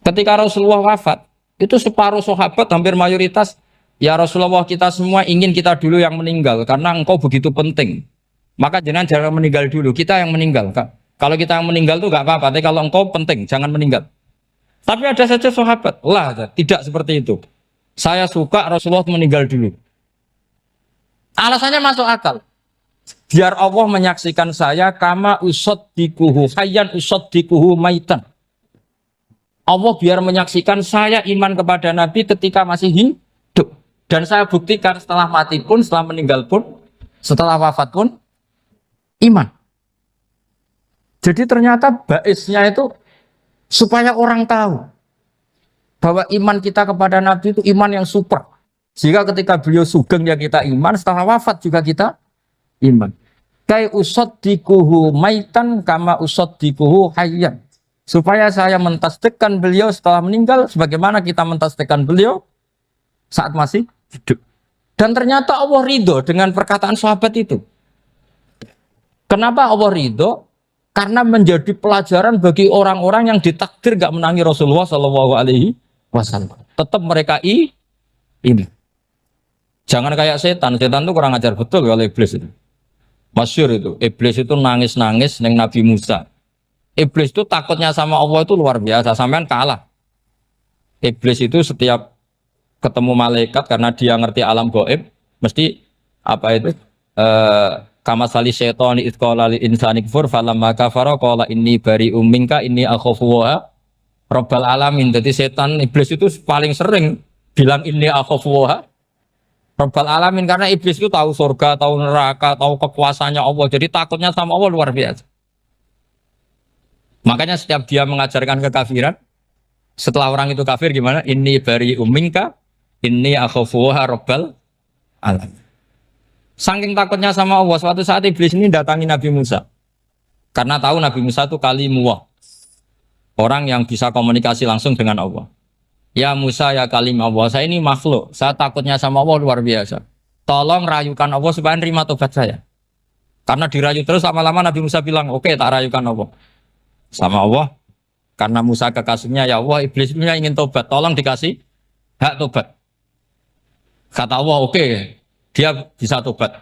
Ketika Rasulullah wafat, itu separuh sahabat hampir mayoritas, ya Rasulullah kita semua ingin kita dulu yang meninggal karena engkau begitu penting. Maka jangan meninggal dulu, kita yang meninggal. Kalau kita yang meninggal tuh gak apa-apa, tapi kalau engkau penting, jangan meninggal. Tapi ada saja sahabat, lah tidak seperti itu. Saya suka Rasulullah meninggal dulu. Alasannya masuk akal. Biar Allah menyaksikan saya kama usaddikuhu hayyan usaddikuhu maitan. Allah biar menyaksikan saya iman kepada Nabi ketika masih hidup. Dan saya buktikan setelah mati pun, setelah meninggal pun, setelah wafat pun, iman. Jadi ternyata baisnya itu supaya orang tahu bahwa iman kita kepada Nabi itu iman yang super. Jika ketika beliau sugeng ya kita iman, setelah wafat juga kita iman. Kai usaddikuhu maitan kama usaddikuhu hayyan. Supaya saya mentasdikkan beliau setelah meninggal sebagaimana kita mentasdikkan beliau saat masih hidup. Dan ternyata Allah ridho dengan perkataan sahabat itu. Kenapa Allah ridho? Karena menjadi pelajaran bagi orang-orang yang ditakdir gak menangi Rasulullah SAW. Tetap mereka ini. Jangan kayak setan itu kurang ajar betul oleh iblis itu. Masyhur itu, iblis itu nangis-nangis neng Nabi Musa. Iblis itu takutnya sama Allah itu luar biasa, sampean kalah. Iblis itu setiap ketemu malaikat karena dia ngerti alam gaib, mesti apa itu? Kama sali syaitan itqala lil insani kfur falamma kafara qala inni bari'um minka inni akhafu wa rabbal alamin. Jadi setan iblis itu paling sering bilang inni akhafu wa rabbal alamin karena iblis itu tahu surga, tahu neraka, tahu kekuasaannya Allah. Jadi takutnya sama Allah luar biasa. Makanya setiap dia mengajarkan kekafiran, setelah orang itu kafir gimana? Inni bari'um minka inni akhafu wa rabbal alamin. Saking takutnya sama Allah, suatu saat iblis ini datangi Nabi Musa. Karena tahu Nabi Musa itu kalimullah. Orang yang bisa komunikasi langsung dengan Allah. Ya Musa ya kalim Allah, saya ini makhluk. Saya takutnya sama Allah luar biasa. Tolong rayukan Allah supaya nerima tobat saya. Karena dirayu terus lama-lama Nabi Musa bilang, oke, tak rayukan Allah. Sama Allah. Karena Musa kekasihnya, ya Allah, iblis punya ingin tobat. Tolong dikasih hak tobat. Kata Allah, oke. Dia bisa tobat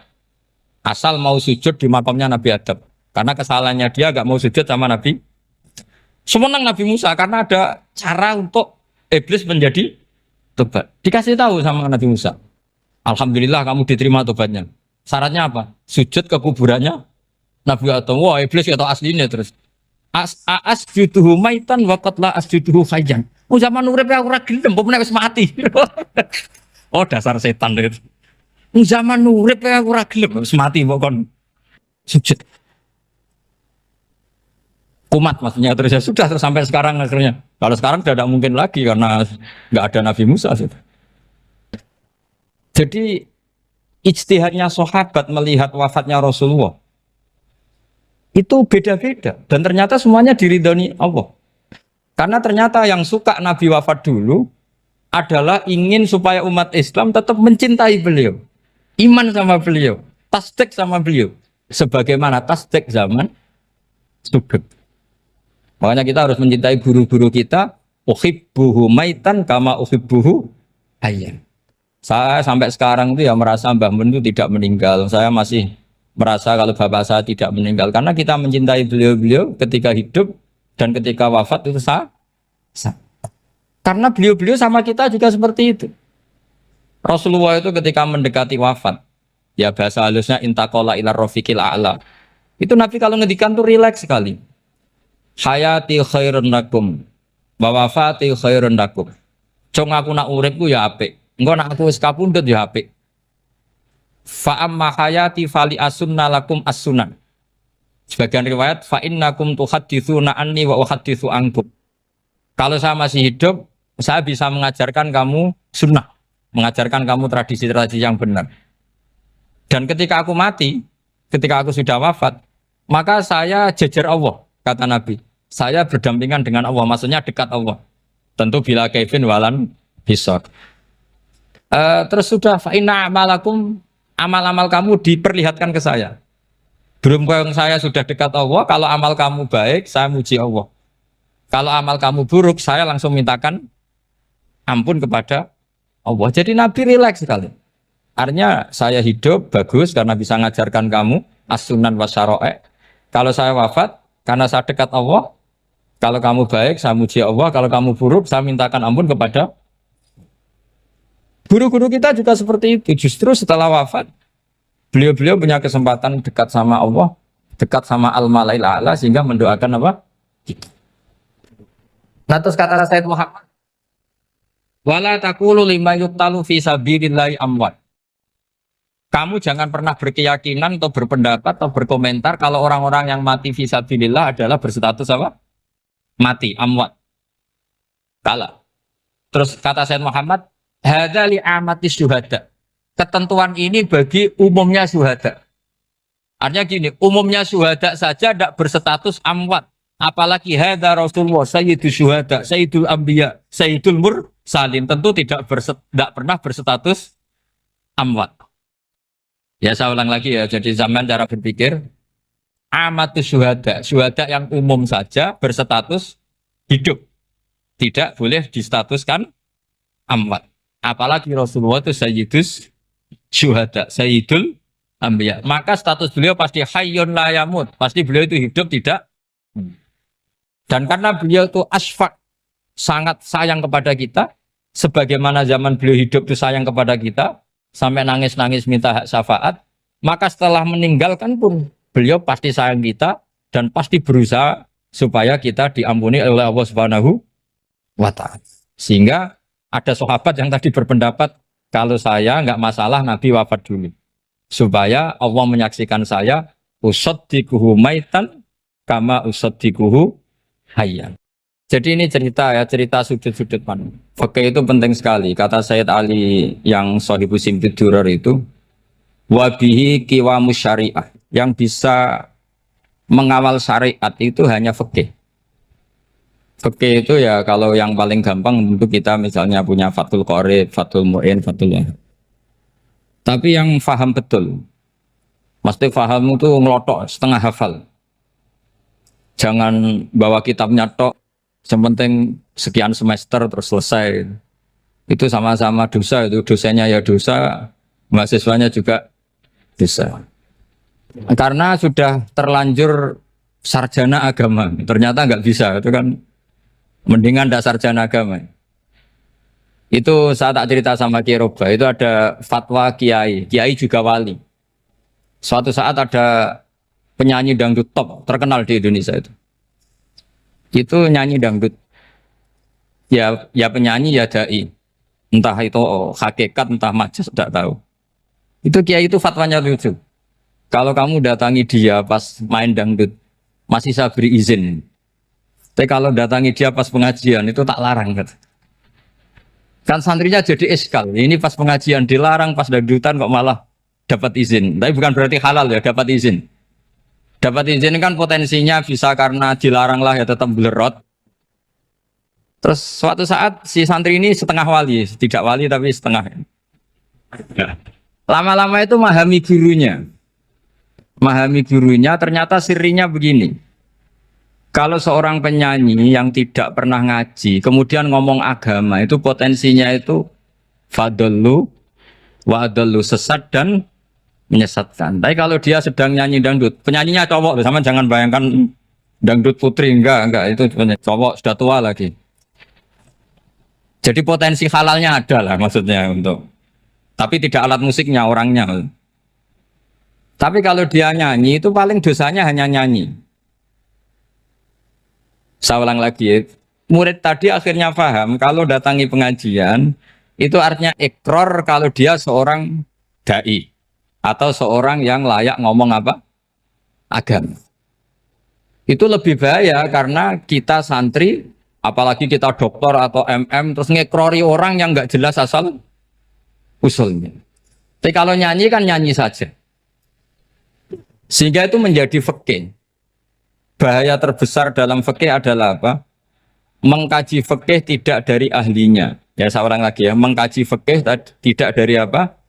asal mau sujud di makamnya Nabi Adam, karena kesalahannya dia gak mau sujud sama Nabi. Semenang Nabi Musa karena ada cara untuk iblis menjadi tobat. Dikasih tahu sama Nabi Musa, alhamdulillah kamu diterima tobatnya. Syaratnya apa? Sujud ke kuburannya Nabi Adam. Wah, iblis gak tahu aslinya terus. Asjuduhu maitan wa qatla asjuduhu hayyan. Zaman urip aku ora gelem, pemene wis mati. Oh, dasar setan itu. Zaman urip aku ora gelem wis mati kok kon sujud. Kumat maksudnya terus ya sudah terus sampai sekarang akhirnya. Kalau sekarang sudah tidak mungkin lagi karena nggak ada Nabi Musa. Jadi ijtihadnya sahabat melihat wafatnya Rasulullah itu beda-beda dan ternyata semuanya diridhoni Allah. Karena ternyata yang suka Nabi wafat dulu adalah ingin supaya umat Islam tetap mencintai beliau. Iman sama beliau, tasdik sama beliau, sebagaimana tasdik zaman sugeng. Makanya kita harus mencintai guru-guru kita. Uhibbuhu maitan kama uhibbuhu hayyan. Saya sampai sekarang itu ya merasa Mbah Mun itu tidak meninggal. Saya masih merasa kalau bapak saya tidak meninggal karena kita mencintai beliau-beliau ketika hidup dan ketika wafat itu sah. Karena beliau-beliau sama kita juga seperti itu. Rasulullah itu ketika mendekati wafat, ya bahasa halusnya intaqala ila rafiqil a'la. Itu Nabi kalau ngedikan tuh rileks sekali. Hayati khairun lakum wa wafati khairun lakum. Cong aku nak uripku ya apik. Engko nak aku wis kapundhut ya apik. Fa amma hayati fali asunna lakum as-sunan. Sebagian riwayat fa innakum tuhadditsuna anni wa uhadditsu ankum. Kalau saya masih hidup, saya bisa mengajarkan kamu sunnah. Mengajarkan kamu tradisi-tradisi yang benar. Dan ketika aku mati, ketika aku sudah wafat, maka saya jejer Allah, kata Nabi. Saya berdampingan dengan Allah, maksudnya dekat Allah. Tentu bila kaifin walan hisab. Terus sudah fa'inna amalakum, amal-amal kamu diperlihatkan ke saya. Berhubung saya sudah dekat Allah, kalau amal kamu baik, saya muji Allah. Kalau amal kamu buruk, saya langsung mintakan ampun kepada Allah. Jadi Nabi rileks sekali. Artinya saya hidup bagus karena bisa ngajarkan kamu as-sunan wa syara'i'. Kalau saya wafat karena saya dekat Allah. Kalau kamu baik, saya muji Allah. Kalau kamu buruk, saya mintakan ampun kepada guru-guru kita juga seperti itu. Justru setelah wafat, beliau-beliau punya kesempatan dekat sama Allah, dekat sama Al-Mala'il A'la sehingga mendoakan apa? Nah terus kata Sayyid Muhammad, wala taqulu lima yuqtalu fi sabilillahi amwat. Kamu jangan pernah berkeyakinan atau berpendapat atau berkomentar kalau orang-orang yang mati fi sabilillah adalah berstatus apa? Mati, amwat. Kalah. Terus kata Sayyid Muhammad, hadza li amati syuhada. Ketentuan ini bagi umumnya syuhada. Artinya gini, umumnya syuhada saja tidak berstatus amwat. Apalagi hadza Rasulullah, sayyidul syuhada, sayyidul anbiya, sayyidul mursalin. Tentu tidak pernah berstatus amwat. Ya saya ulang lagi ya, jadi zaman cara berpikir, amatus syuhada, syuhada yang umum saja berstatus hidup. Tidak boleh distatuskan amwat. Apalagi Rasulullah itu sayyidus syuhada, sayyidul anbiya. Maka status beliau pasti hayyun la yamut. Pasti beliau itu hidup tidak. Dan karena beliau itu asfaq, sangat sayang kepada kita, sebagaimana zaman beliau hidup itu sayang kepada kita, sampai nangis-nangis minta hak syafaat, maka setelah meninggalkan pun beliau pasti sayang kita dan pasti berusaha supaya kita diampuni oleh Allah Subhanahu wa ta'ala. Sehingga ada sahabat yang tadi berpendapat kalau saya nggak masalah Nabi wafat dulu. Supaya Allah menyaksikan saya usaddiquhu maitan kama usaddiquhu hayyan. Jadi ini cerita ya, cerita sudut-sudut mana. Fikih itu penting sekali. Kata Sayyid Ali yang Shahibu Simtud Durar itu, wabihi qiwamus syariah. Yang bisa mengawal syariat itu hanya fikih. Fikih itu ya kalau yang paling gampang untuk kita misalnya punya Fathul Qorib, Fathul Mu'in, Fathul Wahab. Tapi yang faham betul, mesti faham itu ngelotok setengah hafal. Jangan bawa kitabnya tok, yang penting sekian semester terus selesai. Itu sama-sama dosa, itu dosanya ya dosa, mahasiswanya juga dosa. Karena sudah terlanjur sarjana agama, ternyata nggak bisa, itu kan mendingan ndak sarjana agama. Itu saya tak cerita sama Kiai Roba, itu ada fatwa Kiai, Kiai juga wali. Suatu saat ada penyanyi dangdut top terkenal di Indonesia itu nyanyi dangdut ya penyanyi ya dai, entah itu hakikat entah majas tidak tahu. Itu Kiai itu fatwanya lucu, kalau kamu datangi dia pas main dangdut masih saya beri izin, tapi kalau datangi dia pas pengajian itu tak larang kan santrinya jadi eskal, ini pas pengajian dilarang, pas dangdutan kok malah dapat izin. Tapi bukan berarti halal ya, dapat izin. Dapat izin kan potensinya bisa karena dilarang lah ya tetap belerot. Terus suatu saat si santri ini setengah wali, tidak wali tapi setengah. Lama-lama itu memahami gurunya. Memahami gurunya ternyata sirinya begini. Kalau seorang penyanyi yang tidak pernah ngaji, kemudian ngomong agama, itu potensinya itu fadallu wa adallu, sesat dan menyesatkan. Tapi kalau dia sedang nyanyi dangdut, penyanyinya cowok, sama jangan bayangkan dangdut putri, enggak, itu cowok sudah tua lagi. Jadi potensi halalnya ada lah maksudnya untuk, tapi tidak alat musiknya, orangnya. Tapi kalau dia nyanyi itu paling dosanya hanya nyanyi. Saya ulang lagi, murid tadi akhirnya paham kalau datangi pengajian itu artinya ikrar kalau dia seorang dai atau seorang yang layak ngomong apa? Agama. Itu lebih bahaya karena kita santri, apalagi kita doktor atau MM, terus ngekrori orang yang nggak jelas asal usulnya. Tapi kalau nyanyi kan nyanyi saja. Sehingga itu menjadi fikih. Bahaya terbesar dalam fikih adalah apa? Mengkaji fikih tidak dari ahlinya. Ya saya ulang lagi ya, mengkaji fikih tidak dari apa?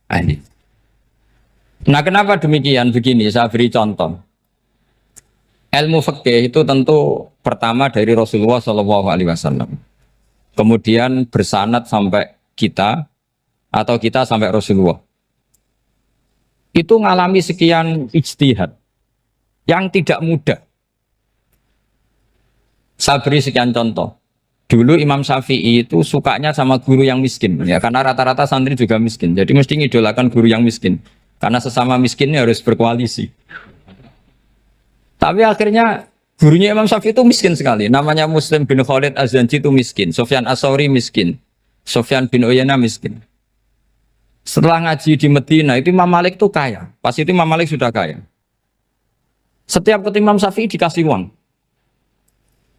Ahli. Nah kenapa demikian? Begini, saya beri contoh. Ilmu fikih itu tentu pertama dari Rasulullah Shallallahu Alaihi Wasallam, kemudian bersanad sampai kita atau kita sampai Rasulullah. Itu ngalami sekian ijtihad yang tidak mudah. Saya beri sekian contoh. Dulu Imam Syafi'i itu sukanya sama guru yang miskin, ya karena rata-rata santri juga miskin. Jadi mesti ngidolakan guru yang miskin, karena sesama miskinnya harus berkoalisi. Tapi akhirnya gurunya Imam Syafi'i itu miskin sekali. Namanya Muslim bin Khalid Az-Zanji itu miskin, Sufyan As-Tsauri miskin, Sufyan bin Uyainah miskin. Setelah ngaji di Medina itu Imam Malik itu kaya. Pas itu Imam Malik sudah kaya. Setiap ketemu Imam Syafi'i dikasih uang.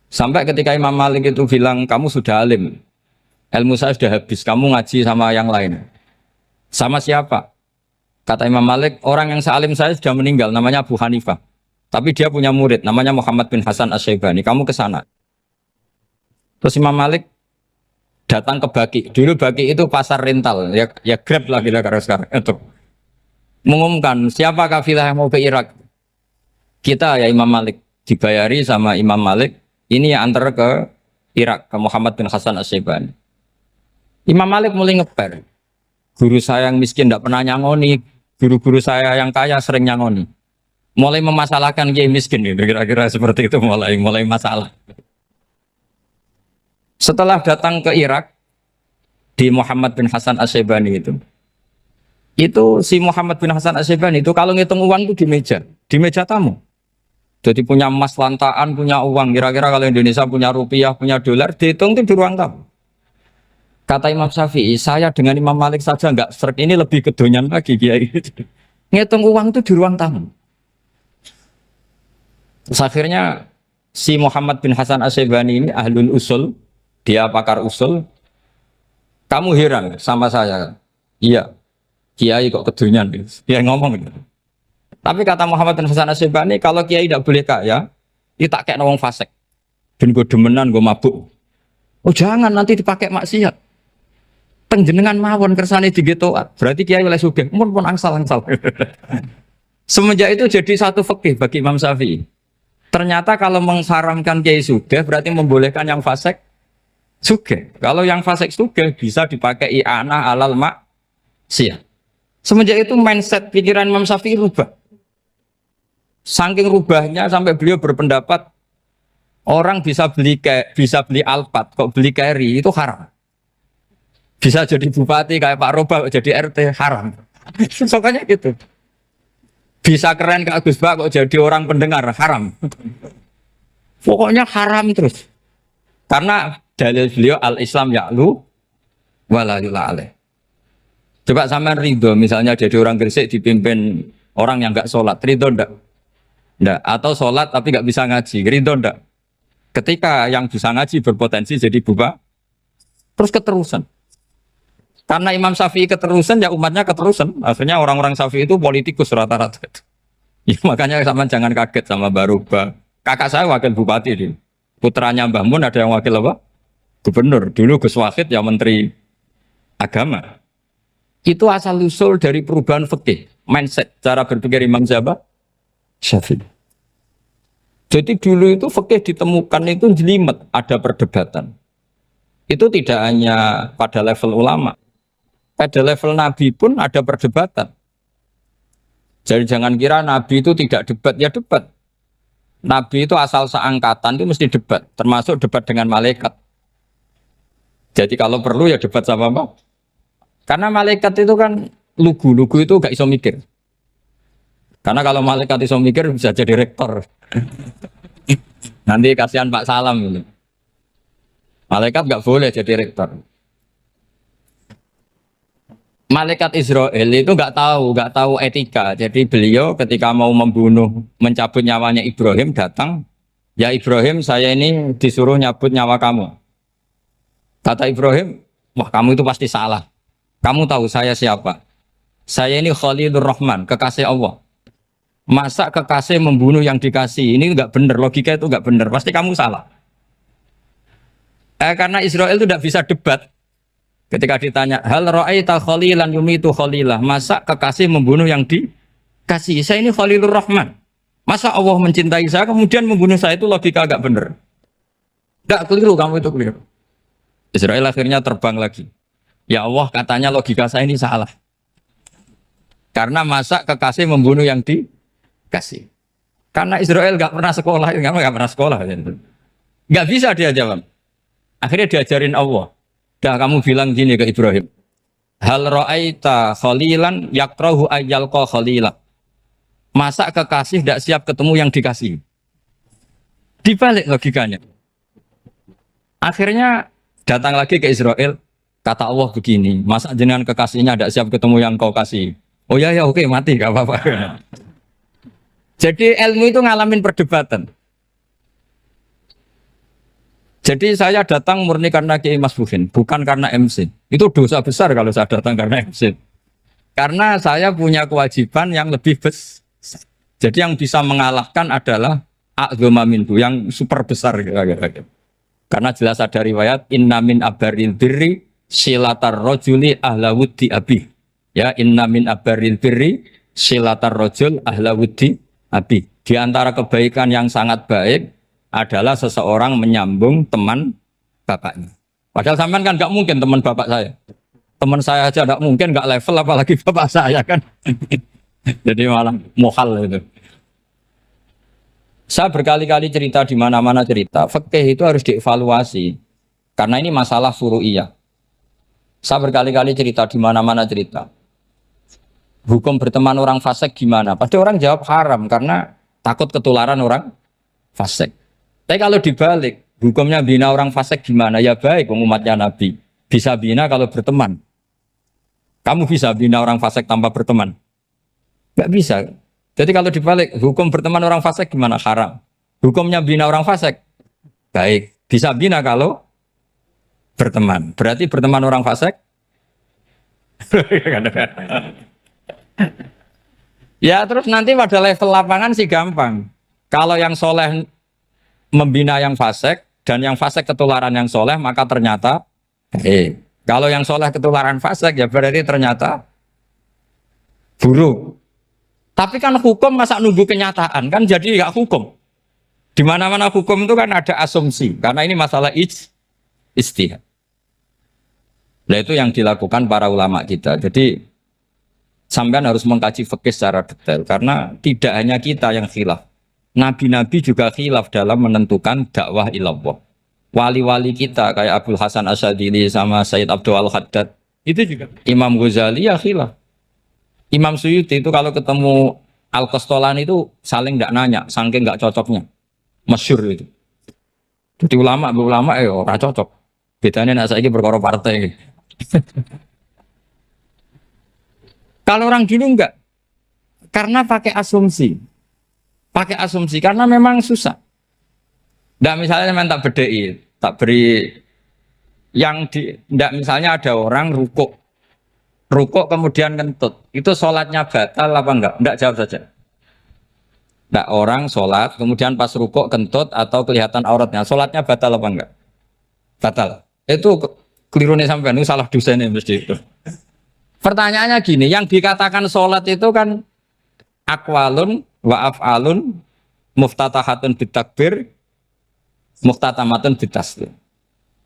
Sampai ketika Imam Malik itu bilang, kamu sudah alim, ilmu saya sudah habis, kamu ngaji sama yang lain. Sama siapa? Kata Imam Malik, orang yang sealim saya sudah meninggal, namanya Abu Hanifah. Tapi dia punya murid, namanya Muhammad bin Hasan Asy-Syaibani, kamu ke sana. Terus Imam Malik datang ke Baki. Dulu Baki itu pasar rental, ya Grab lah kira-kira sekarang. Itu mengumumkan, siapa kafilah yang mau ke Irak? Kita ya Imam Malik, dibayari sama Imam Malik. Ini yang antar ke Irak, ke Muhammad bin Hasan Asy-Syaibani. Imam Malik mulai ngeper. Guru saya yang miskin tidak pernah nyangoni, guru-guru saya yang kaya sering nyangoni. Mulai memasalahkan kiai miskin, gitu. Kira-kira seperti itu mulai masalah. Setelah datang ke Irak, di Muhammad bin Hasan Asy-Syaibani itu si Muhammad bin Hasan Asy-Syaibani itu kalau ngitung uang itu di meja tamu. Jadi punya emas lantaan, punya uang. Kira-kira kalau Indonesia punya rupiah, punya dolar, dihitung itu di ruang tamu. Kata Imam Syafi'i, saya dengan Imam Malik saja nggak serik, ini lebih kedonyan lagi kiai. Ngitung uang itu di ruang tamu. Terus akhirnya si Muhammad bin Hasan Asy-Syaibani ini ahlul usul, dia pakar usul. Kamu heran sama saya? Iya, kiai kok kedonyan. Dia ngomong gitu. Tapi kata Muhammad bin Hasan Asy-Syaibani, kalau kiai tidak boleh kaya, dia tak kayak wong fasik. Dan gue demenan, gue mabuk. Oh jangan, nanti dipakai maksiat. Penjenengan mawon kersane digetoat. Berarti kiai oleh sugih, pun angsal-angsal. Semenjak itu jadi satu fikih bagi Imam Syafi'i. Ternyata kalau mengharamkan kiai sugih, berarti membolehkan yang fasik sugih. Kalau yang fasik sugih bisa dipakai i'anah alal maksiat. Semenjak itu mindset pikiran Imam Syafi'i rubah. Saking rubahnya sampai beliau berpendapat orang bisa beli Alphard, kok beli carry itu haram. Bisa jadi bupati kayak Pak Roba, jadi RT haram. Sokanya gitu. Bisa keren kayak Gus Bak kok jadi orang pendengar haram. Pokoknya haram terus. Karena dalil beliau al-Islam ya'lu wala yula alaih. Coba sampean ridho misalnya jadi orang Gresik dipimpin orang yang enggak sholat, ridho ndak? Ndak. Atau sholat tapi nggak bisa ngaji, ridho ndak? Ketika yang bisa ngaji berpotensi jadi buba, terus keterusan. Karena Imam Syafi'i keterusan, ya umatnya keterusan. Akhirnya orang-orang Syafi'i itu politikus rata-rata. Ya, makanya sama jangan kaget sama Baruba. Kakak saya wakil bupati di putranya Mbah Mun ada yang wakil apa? Gubernur. Dulu Gus Wahid ya menteri agama. Itu asal usul dari perubahan fikih, mindset, cara berpikir Imam Syafi'i. Jadi dulu itu fikih ditemukan itu jelimet, ada perdebatan. Itu tidak hanya pada level ulama, pada level Nabi pun ada perdebatan. Jadi jangan kira Nabi itu tidak debat, ya debat. Nabi itu asal seangkatan itu mesti debat, termasuk debat dengan malaikat. Jadi kalau perlu ya debat sama apa? Karena malaikat itu kan lugu itu gak iso mikir. Karena kalau malaikat iso mikir bisa jadi rektor. Nanti kasihan Pak Salam gitu. Malaikat gak boleh jadi rektor. Malaikat Israel itu nggak tahu etika. Jadi beliau ketika mau membunuh, mencabut nyawanya Ibrahim datang, ya Ibrahim saya ini disuruh nyabut nyawa kamu. Kata Ibrahim, wah kamu itu pasti salah. Kamu tahu saya siapa? Saya ini Khalilur Rahman, kekasih Allah. Masa kekasih membunuh yang dikasih? Ini nggak benar, logika itu nggak benar. Pasti kamu salah. Karena Israel itu tidak bisa debat. Ketika ditanya, hal ra'aita khalilan yumitu khalilah, masa kekasih membunuh yang dikasih? Saya ini Khalilur Rahman. Masa Allah mencintai saya kemudian membunuh saya? Itu logika agak benar. Enggak keliru, kamu itu keliru. Israel akhirnya terbang lagi. Ya Allah, katanya logika saya ini salah. Karena masa kekasih membunuh yang dikasih. Karena Israel nggak pernah sekolah, nggak pernah sekolah. Nggak bisa dia jawab. Akhirnya diajarin Allah. Dah kamu bilang gini ke Ibrahim. Hal ra'aita khalilan yakrahu ayyalqa khalila. Masa kekasih tidak siap ketemu yang dikasih. Dibalik logikanya. Akhirnya datang lagi ke Israel. Kata Allah begini. Masa jenengan kekasihnya tidak siap ketemu yang kau kasih. Oh ya oke mati gak apa-apa. Jadi ilmu itu ngalamin perdebatan. Jadi saya datang murni karena Kiai Mas Buhin, bukan karena MC. Itu dosa besar kalau saya datang karena MC. Karena saya punya kewajiban yang lebih besar. Jadi yang bisa mengalahkan adalah a'dzama minhu, yang super besar. Karena jelas ada riwayat inna min abaril birri silatar rojuli ahla wuddi abi. Ya, inna min abaril birri silatar rojul ahla wuddi abi. Di antara kebaikan yang sangat baik adalah seseorang menyambung teman bapaknya. Padahal sampean kan nggak mungkin teman bapak saya. Teman saya aja nggak mungkin, nggak level apalagi bapak saya kan. Jadi malah mohal itu. Saya berkali-kali cerita di mana-mana cerita, fikih itu harus dievaluasi. Karena ini masalah furu'iyah. Saya berkali-kali cerita di mana-mana cerita. Hukum berteman orang fasik gimana? Pasti orang jawab haram karena takut ketularan orang fasik. Tapi kalau dibalik, hukumnya bina orang fasik gimana? Ya baik, umatnya Nabi. Bisa bina kalau berteman. Kamu bisa bina orang fasik tanpa berteman? Nggak bisa. Jadi kalau dibalik, hukum berteman orang fasik gimana? Haram. Hukumnya bina orang fasik? Baik. Bisa bina kalau berteman. Berarti berteman orang fasik? Ya terus nanti pada level lapangan sih gampang. Kalau yang soleh membina yang fasik dan yang fasik ketularan yang soleh, maka ternyata kalau yang soleh ketularan fasik ya berarti ternyata buruk. Tapi kan hukum masa nunggu kenyataan kan jadi nggak hukum. Di mana-mana hukum itu kan ada asumsi karena ini masalah ijtihad. Nah itu yang dilakukan para ulama kita. Jadi sampean harus mengkaji fikih secara detail karena tidak hanya kita yang khilaf. Nabi-nabi juga khilaf dalam menentukan dakwah ilallah. Wali-wali kita kayak Abdul Hasan Asyadili sama Sayyid Abdul Al-Haddad itu juga. Imam Ghazali ya khilaf. Imam Suyuti itu kalau ketemu Al-Qastolani itu saling tidak nanya, saking nggak cocoknya. Masyhur itu. Jadi ulama ora cocok. Bedanya nak saiki perkara partai. Kalau orang gini enggak. Karena pakai asumsi. Pakai asumsi karena memang susah. Nggak misalnya memang tak bedai, tak beri yang nggak misalnya ada orang rukuk kemudian kentut, itu sholatnya batal apa enggak? Enggak, jawab saja. Nggak, orang sholat kemudian pas rukuk kentut atau kelihatan auratnya, sholatnya batal apa enggak? Batal. Itu keliru nih sampean, itu salah dosennya mesti itu. Pertanyaannya gini, yang dikatakan sholat itu kan aqwalun wa af'alun muftatahatun bitakbir muftatamatun bitaslim.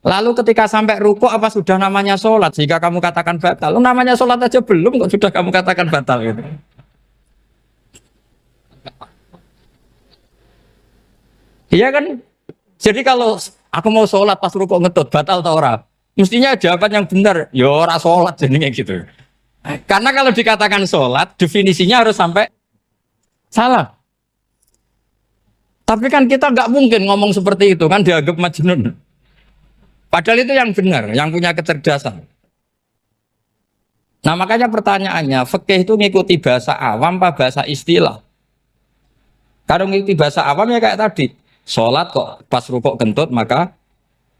Lalu ketika sampai rukuk apa sudah namanya sholat sehingga kamu katakan batal? Namanya sholat aja belum kok sudah kamu katakan batal gitu. Iya kan? Jadi kalau aku mau sholat pas rukuk ngetut batal atau ora? Mestinya jawaban yang benar, ya ora sholat jadinya gitu. Karena kalau dikatakan sholat definisinya harus sampai salah. Tapi kan kita nggak mungkin ngomong seperti itu kan dianggap majnun. Padahal itu yang benar, yang punya kecerdasan. Nah makanya pertanyaannya, fikih itu ngikuti bahasa awam apa bahasa istilah? Kalau ngikuti bahasa awam ya kayak tadi, sholat kok pas rukuk kentut maka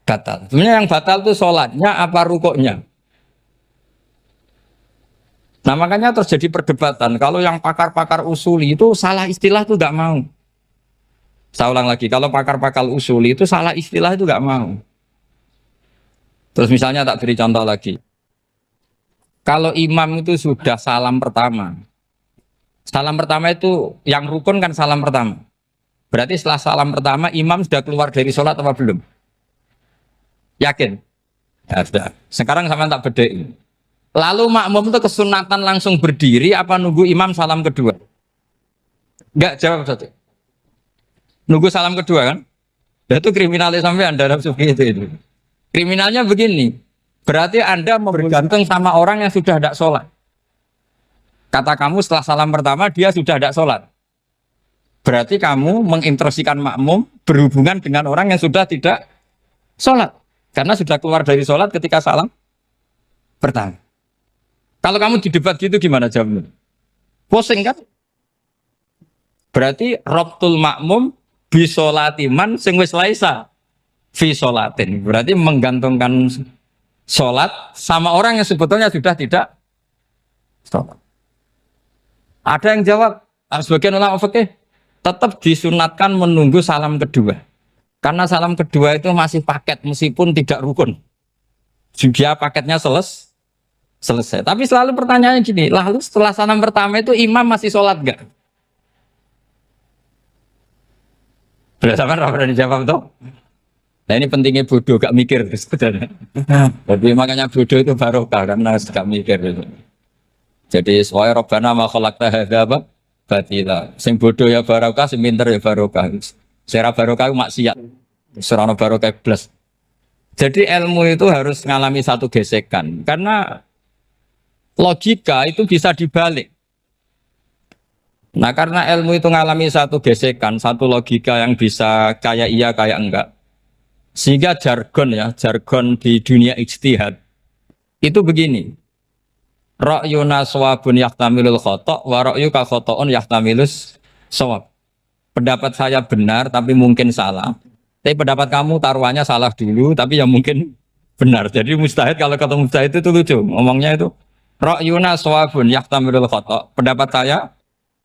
batal. Sebenarnya yang batal itu sholatnya apa rukuknya? Nah makanya terjadi perdebatan. Kalau yang pakar-pakar usuli itu salah istilah itu nggak mau. Saya ulang lagi, kalau pakar-pakar usuli itu salah istilah itu nggak mau. Terus misalnya tak beri contoh lagi. Kalau imam itu sudah salam pertama. Salam pertama itu yang rukun kan salam pertama. Berarti setelah salam pertama imam sudah keluar dari sholat apa belum? Yakin? Ya sudah. Sekarang sama tak bedai. Lalu makmum itu kesunatan langsung berdiri apa nunggu imam salam kedua? Enggak, jawab satu. Nunggu salam kedua kan? Ya, itu kriminalis sampai Anda dalam sufi itu. Kriminalnya begini. Berarti Anda bergantung sama orang yang sudah tidak sholat. Kata kamu setelah salam pertama dia sudah tidak sholat. Berarti kamu menginstruksikan makmum berhubungan dengan orang yang sudah tidak sholat. Karena sudah keluar dari sholat ketika salam pertama. Kalau kamu di debat gitu gimana jawabnya? Pusing kan? Berarti robtul makmum bisolatiman sing wis laisa fi sholatin. Berarti menggantungkan sholat sama orang yang sebetulnya sudah tidak sholat. Ada yang jawab, sebagian ulama fikih tetap disunatkan menunggu salam kedua. Karena salam kedua itu masih paket meskipun tidak rukun. Juga paketnya selesai. Tapi selalu pertanyaannya gini, lalu setelah salam pertama itu imam masih sholat enggak? Sudah sama berani dijawab toh? Nah ini pentingnya bodoh, gak mikir sebenarnya. Jadi makanya bodoh itu barokah karena gak mikir itu. Jadi soalnya Rabbana ma khalaqta hadza batila. Sing bodoh ya barokah, sing pinter ya barokah. Sira barokah maksiat. Serana barokah plus. Jadi ilmu itu harus mengalami satu gesekan karena logika itu bisa dibalik. Nah karena ilmu itu mengalami satu gesekan, satu logika yang bisa kayak iya kayak enggak. Sehingga jargon di dunia ijtihad itu begini. Ra'yuna shawabun yahtamilul khata' wa ra'yuka khata'un yahtamilus shawab. Pendapat saya benar tapi mungkin salah. Tapi pendapat kamu taruhannya salah dulu tapi yang mungkin benar. Jadi mustahid kalau ketemu mustahid itu lucu. Ngomongnya itu ra'yuna shawabun yahtamilul khata'. Pendapat saya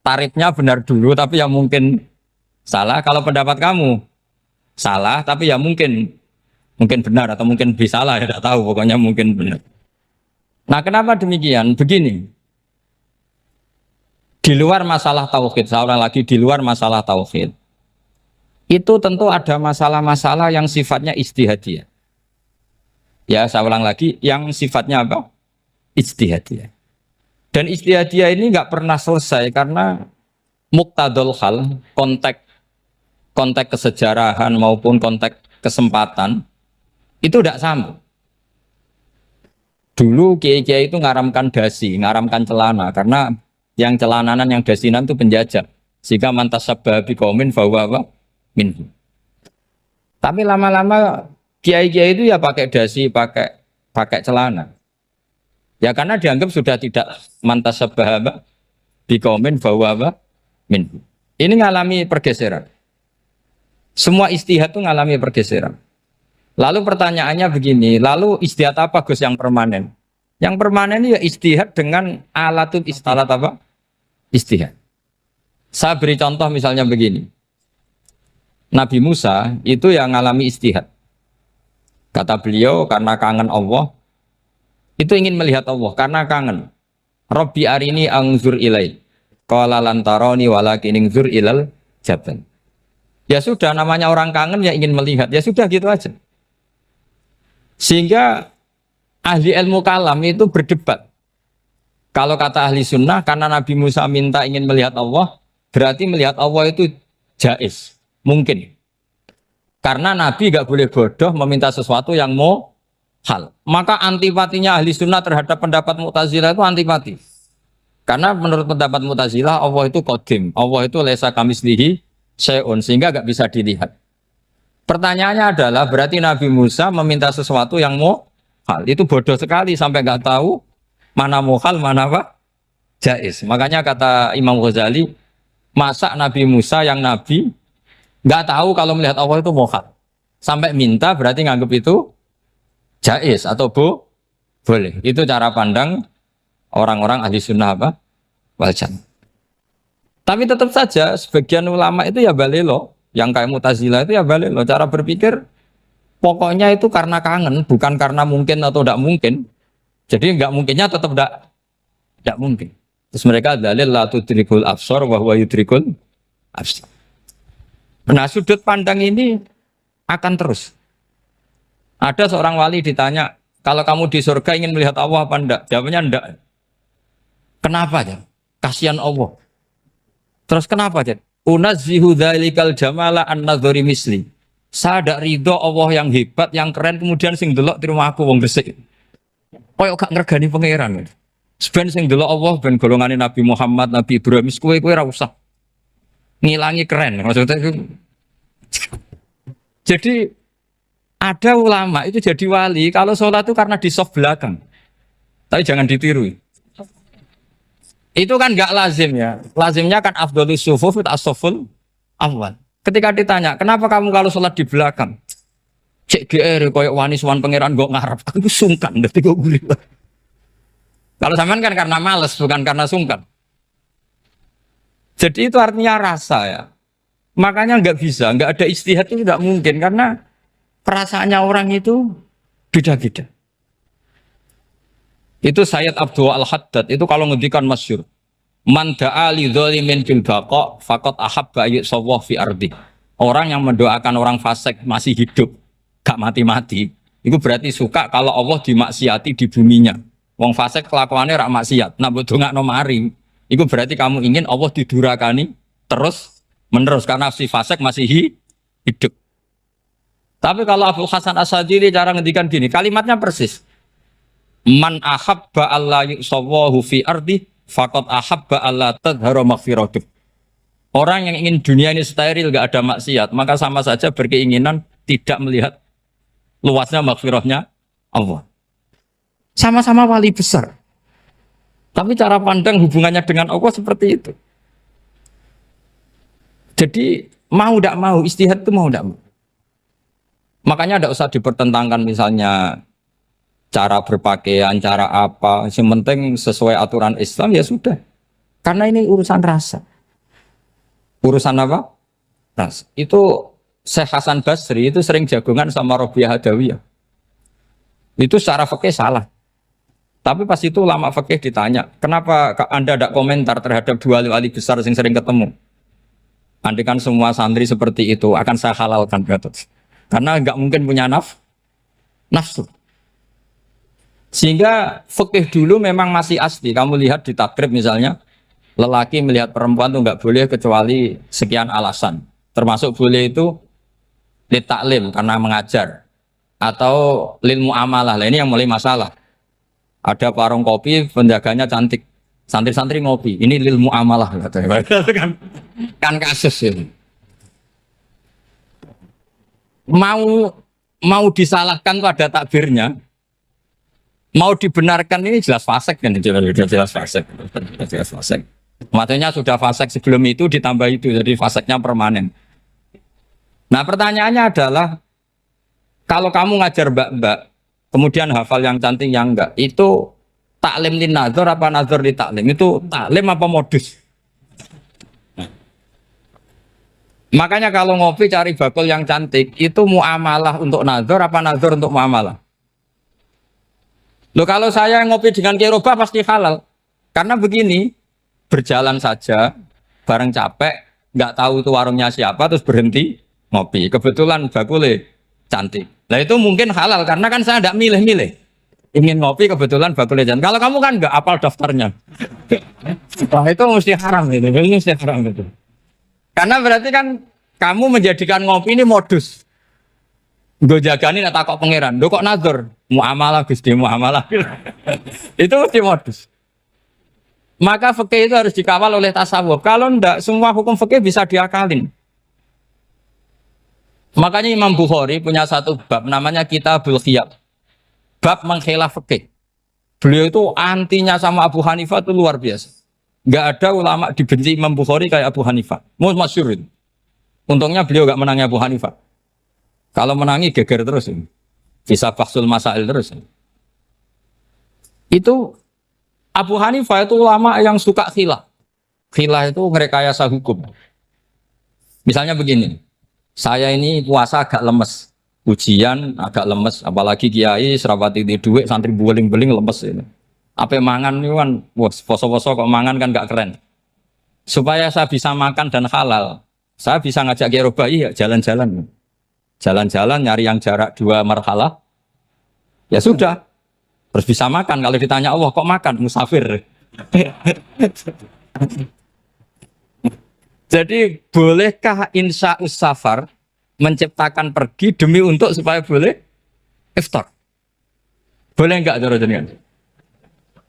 tarifnya benar dulu tapi yang mungkin salah. Kalau pendapat kamu salah tapi ya mungkin benar atau mungkin bisa salah ya tidak tahu pokoknya mungkin benar. Nah kenapa demikian? Begini, di luar masalah tauhid, saya ulang lagi di luar masalah tauhid itu tentu ada masalah-masalah yang sifatnya ijtihadiyah. Ya saya ulang lagi yang sifatnya apa? Ijtihadiyah. Dan ijtihadiyah ini nggak pernah selesai karena muqtadul hal, konteks kesejarahan maupun konteks kesempatan itu tidak sama. Dulu kiai-kiai itu ngaramkan dasi, ngaramkan celana karena yang celananan yang dasinan itu penjajah. Sehingga mantas sabah biqaumin fahuwa minhu. Tapi lama-lama kiai-kiai itu ya pakai dasi, pakai celana. Ya karena dianggap sudah tidak mantas sabah biqaumin fahuwa minhu. Ini ngalami pergeseran. Semua ijtihad itu ngalami pergeseran. Lalu pertanyaannya begini, lalu ijtihad apa Gus yang permanen? Yang permanen ya ijtihad dengan alatut ijtihad apa? Ijtihad. Saya beri contoh misalnya begini. Nabi Musa itu yang ngalami ijtihad. Kata beliau karena kangen Allah, itu ingin melihat Allah karena kangen. Rabbi arini anzur ilai. Qala lan tarani walakin anzur ilal jabal. Ya sudah namanya orang kangen ya ingin melihat. Ya sudah gitu aja. Sehingga ahli ilmu kalam itu berdebat. Kalau kata ahli sunnah, karena Nabi Musa minta ingin melihat Allah, berarti melihat Allah itu jaiz, mungkin. Karena Nabi gak boleh bodoh meminta sesuatu yang mau hal. Maka antipatinya ahli sunnah terhadap pendapat Mu'tazilah itu antipati. Karena menurut pendapat Mu'tazilah, Allah itu qadim, Allah itu laisa kamislihi syai'un, sehingga gak bisa dilihat. Pertanyaannya adalah berarti Nabi Musa meminta sesuatu yang mau hal. Itu bodoh sekali sampai nggak tahu mana mau hal, mana apa jaiz. Makanya kata Imam Ghazali, masa Nabi Musa yang Nabi nggak tahu kalau melihat Allah itu mau hal. Sampai minta berarti nganggap itu jaiz atau boleh. Itu cara pandang orang-orang ahli sunnah apa? Wal jamaah. Tapi tetap saja sebagian ulama itu ya balelo. Yang kayak Mu'tazilah itu ya balik loh cara berpikir pokoknya itu karena kangen bukan karena mungkin atau tidak mungkin. Jadi nggak mungkinnya tetap tidak mungkin. Terus mereka dalil la tudrikul absar wa huwa yudrikul absar. Nah sudut pandang ini akan terus. Ada seorang wali ditanya, kalau kamu di surga ingin melihat Allah apa enggak? Jawabnya enggak. Kenapa aja? Kasihan Allah. Terus kenapa aja? Unazzihu dzalikal jamala an nadzuri misli. Saya tidak ridho Allah yang hebat, yang keren, kemudian sing delok di rumah aku wong resik. Koyok gak ngergani pangeran. Sebenarnya sing delok Allah ben golongane Nabi Muhammad, Nabi Ibrahim, kowe ora usah ngilangi keren. Maksudnya itu. Jadi ada ulama itu jadi wali kalau sholat itu karena di soft belakang. Tapi jangan ditiru. Itu kan nggak lazim ya. Lazimnya kan afdhalus sufuf as-saful awal. Ketika ditanya, kenapa kamu kalau sholat di belakang? Cek GR koyok wani suwan pangeran gak ngarep. Aku sungkan dadi kok guli. Kalau sampean kan karena males, bukan karena sungkan. Jadi itu artinya rasa ya. Makanya nggak bisa, nggak ada istihad itu tidak mungkin karena perasaannya orang itu beda-beda. Itu Sayyid Abdul Al-Haddad itu kalau ngendikan masyhur. Man da'a li dzalimin bil baqa faqad ahabba yusawwah fi ardi. Orang yang mendoakan orang fasik masih hidup, gak mati-mati, itu berarti suka kalau Allah dimaksiati di buminya. Wong fasik kelakuannya rak maksiat, nak mbok dongakno mari. Itu berarti kamu ingin Allah didurakani terus menerus karena si fasik masih hidup. Tapi kalau Abdul Hasan As-Sadili cara ngendikan gini, kalimatnya persis. Man ahabba alla yusawwahu fi ardi faqad ahabba alla tadhharu maghfiratuh. Orang yang ingin dunia ini steril gak ada maksiat, maka sama saja berkeinginan tidak melihat luasnya maghfirahnya Allah. Sama-sama wali besar. Tapi cara pandang hubungannya dengan Allah seperti itu. Jadi mau tidak mau, istihad itu mau tidak mau. Makanya tidak usah dipertentangkan misalnya cara berpakaian, cara apa. Yang penting sesuai aturan Islam ya sudah. Karena ini urusan rasa. Urusan apa? Rasa. Itu Syekh Hasan Basri itu sering jagongan sama Robiah Hadawiyah. Itu secara fikih salah. Tapi pas itu ulama fikih ditanya, kenapa Anda tidak komentar terhadap dua wali besar yang sering ketemu? Andaikan semua santri seperti itu akan saya halalkan, karena nggak mungkin punya nafsu. Sehingga fikih dulu memang masih asli. Kamu lihat di takrib misalnya, lelaki melihat perempuan itu nggak boleh kecuali sekian alasan. Termasuk boleh itu li taklim karena mengajar atau lil muamalah. Lah ini yang mulai masalah. Ada warung kopi, penjaganya cantik, santri-santri ngopi. Ini lil muamalah katanya. kan kasus ini. Mau disalahkan pada takbirnya, mau dibenarkan ini jelas fasik kan, jelas fasik. Jelas fasik. Maksudnya sudah fasik sebelum itu ditambah itu, jadi fasiknya permanen. Nah pertanyaannya adalah, kalau kamu ngajar mbak-mbak, kemudian hafal yang cantik yang enggak, itu taklim li nazar apa nazar li taklim? Itu taklim apa modus? Makanya kalau ngopi cari bakul yang cantik, itu muamalah untuk nazar apa nazar untuk muamalah? Loh kalau saya ngopi dengan kiroba pasti halal. Karena begini, berjalan saja, bareng capek, nggak tahu itu warungnya siapa, terus berhenti ngopi. Kebetulan bakulnya cantik. Nah itu mungkin halal, karena kan saya nggak milih-milih. Ingin ngopi, kebetulan bakulnya cantik. Kalau kamu kan nggak apal daftarnya. Wah itu mesti haram itu, mesti haram itu. Karena berarti kan kamu menjadikan ngopi ini modus. Gue jagani nak takok pangeran. Lo kok nazar? Muamalah Gusti, muamalah. Itu mesti modus. Maka fikih itu harus dikawal oleh tasawuf. Kalau enggak, semua hukum fikih bisa diakalin. Makanya Imam Bukhari punya satu bab namanya Kitabul Khiyab. Bab mengkhilaf fikih. Beliau itu antinya sama Abu Hanifah itu luar biasa. Enggak ada ulama dibenci Imam Bukhari kayak Abu Hanifah. Masyhur. Untungnya beliau enggak menangnya Abu Hanifah. Kalau menangi geger terus. Bisa faksul masail terus. Itu Abu Hanifah itu ulama yang suka khilaf. Khilaf itu merekayasa hukum. Misalnya begini, saya ini puasa agak lemes, ujian agak lemes, apalagi kiai serapati di duit, santri beling-beling lemes ini. Apa mangan ini kan, poso-poso kok mangan kan gak keren. Supaya saya bisa makan dan halal, saya bisa ngajak kiai robai ya jalan-jalan. Jalan-jalan nyari yang jarak 2 marhalah, Ya sudah, terus bisa makan. Kalau ditanya Allah kok makan musafir. Jadi bolehkah insya safar menciptakan pergi demi untuk supaya boleh iftar? Boleh enggak cara jenengan?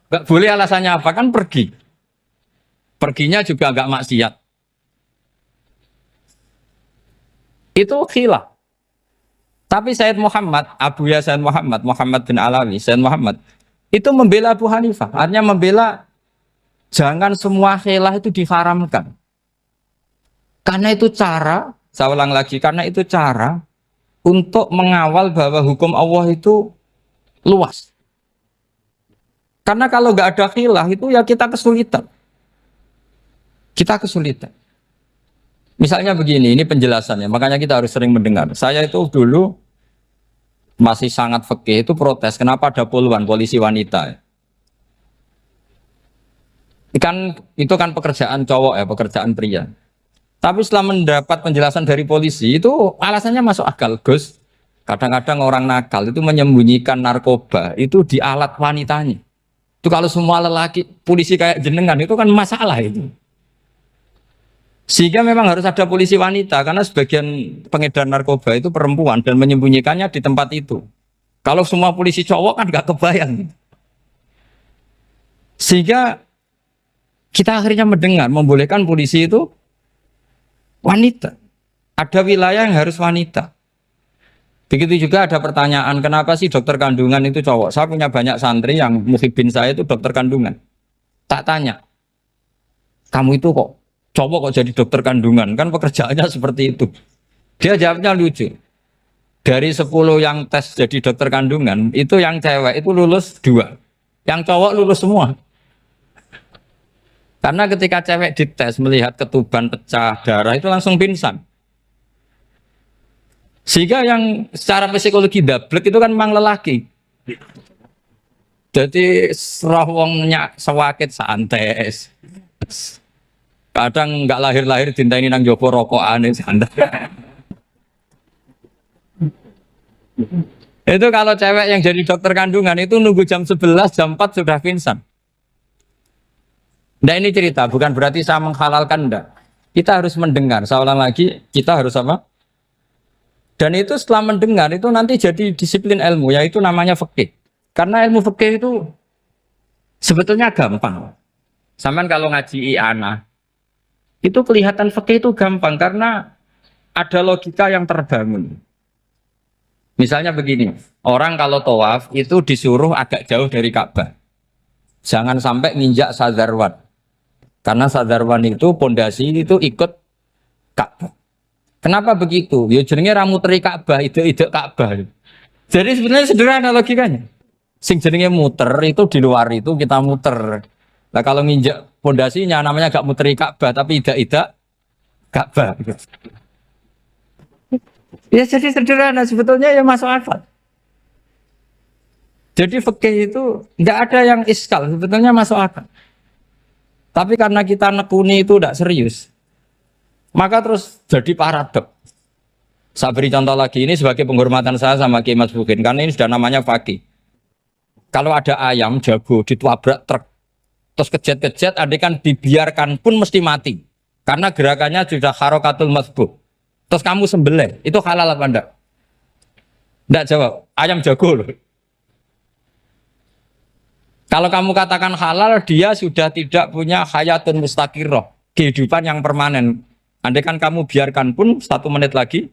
Enggak boleh, alasannya apa? Kan pergi. Perginya juga enggak maksiat. Itu khilaf. Tapi Sayyid Muhammad, Abuya Sayyid Muhammad, Muhammad bin Alawi, Sayyid Muhammad itu membela Abu Hanifah. Artinya membela jangan semua khilaf itu diharamkan. Karena itu cara, saya ulang lagi, karena itu cara untuk mengawal bahwa hukum Allah itu luas. Karena kalau nggak ada khilaf itu ya kita kesulitan. Kita kesulitan. Misalnya begini, ini penjelasannya, makanya kita harus sering mendengar. Saya itu dulu masih sangat fikih itu protes, kenapa ada poluan polisi wanita? Itu kan pekerjaan cowok ya, pekerjaan pria. Tapi setelah mendapat penjelasan dari polisi itu alasannya masuk akal, Gus. Kadang-kadang orang nakal itu menyembunyikan narkoba itu di alat wanitanya. Itu kalau semua lelaki polisi kayak jenengan itu kan masalah itu. Sehingga memang harus ada polisi wanita karena sebagian pengedar narkoba itu perempuan dan menyembunyikannya di tempat itu. Kalau semua polisi cowok kan nggak kebayang. Sehingga kita akhirnya mendengar membolehkan polisi itu wanita. Ada wilayah yang harus wanita. Begitu juga ada pertanyaan, kenapa sih dokter kandungan itu cowok? Saya punya banyak santri yang muhibin saya itu dokter kandungan. Tak tanya, kamu itu kok cowok kok jadi dokter kandungan? Kan pekerjaannya seperti itu. Dia jawabnya lucu. Dari 10 yang tes jadi dokter kandungan, itu yang cewek itu lulus 2. Yang cowok lulus semua. Karena ketika cewek dites melihat ketuban pecah darah itu langsung pingsan. Sehingga yang secara psikologi dablek itu kan memang lelaki. Jadi serah wongnya sewakit santai. Kadang nggak lahir-lahir dintaini nang jopo rokokan santai. Itu kalau cewek yang jadi dokter kandungan itu nunggu jam 11, jam 4 sudah pingsan. Nah ini cerita, bukan berarti saya menghalalkan, enggak. Kita harus mendengar, saya ulang lagi, kita harus apa? Dan itu setelah mendengar, itu nanti jadi disiplin ilmu, yaitu namanya fikih. Karena ilmu fikih itu sebetulnya gampang. Sampai kalau ngaji i'anah, itu kelihatan fikih itu gampang, karena ada logika yang terbangun. Misalnya begini, orang kalau tawaf itu disuruh agak jauh dari Ka'bah. Jangan sampai nginjak sadarwan. Karena sadarwan itu pondasi itu ikut Ka'bah. Kenapa begitu? Ya jenenge ra muteri Ka'bah, ide-ide Ka'bah. Jadi sebenarnya sederhana logikanya. Sing jenenge muter itu di luar itu kita muter. Nah kalau nginjak pondasinya namanya gak muteri Ka'bah tapi ide-ide Ka'bah. Ya jadi sederhana sebetulnya ya masuk akal. Jadi fikih itu nggak ada yang iskal, sebetulnya masuk akal. Tapi karena kita nekuni itu tidak serius, maka terus jadi paradok. Saya beri contoh lagi, ini sebagai penghormatan saya sama Kiai Mas Bukin, karena ini sudah namanya fakih. Kalau ada ayam jago ditabrak truk, terus kejet-kejet, kan dibiarkan pun mesti mati, karena gerakannya sudah harokatul masbuh. Terus kamu sembelih, itu halal apa enggak? Enggak jawab, ayam jago loh. Kalau kamu katakan halal, dia sudah tidak punya hayatun mustaqirroh, kehidupan yang permanen. Andai kan kamu biarkan pun 1 menit lagi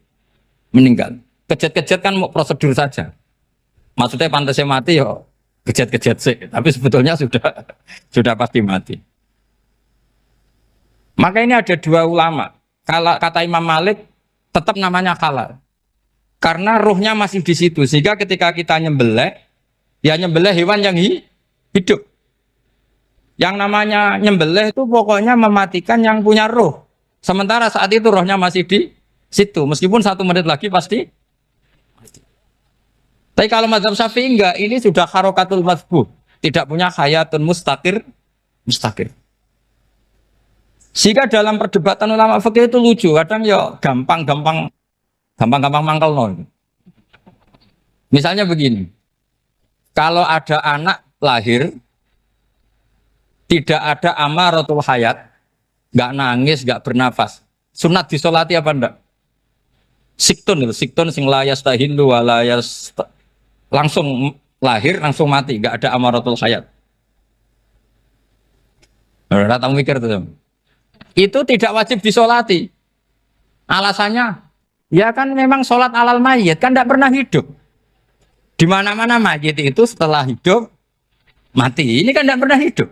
meninggal. Kejet-kejet kan mau prosedur saja. Maksudnya pantasnya mati ya kejet-kejet sih, tapi sebetulnya sudah pasti mati. Maka ini ada 2 ulama. Kalau kata Imam Malik tetap namanya halal. Karena ruhnya masih di situ, sehingga ketika kita nyembelih, ya nyembelih hewan yang hidup. Yang namanya nyembelih itu pokoknya mematikan yang punya roh. Sementara saat itu rohnya masih di situ. Meskipun 1 menit lagi pasti. Tapi kalau mazhab Syafi'i enggak, ini sudah harokatul masbuh. Tidak punya hayatun mustaqir. Sehingga dalam perdebatan ulama fikih itu lucu. Kadang ya gampang mangkel no. Misalnya begini. Kalau ada anak lahir, tidak ada amaratul hayat, nggak nangis, nggak bernafas. Sunat disolati apa enggak? Siktun sing layas tahilu walayas langsung lahir langsung mati, nggak ada amaratul hayat. Ora tahu mikir tuh. Itu tidak wajib disolati. Alasannya, ya kan memang sholat alal mayit kan tidak pernah hidup. Di mana-mana mayit itu setelah hidup mati. Ini kan tidak pernah hidup.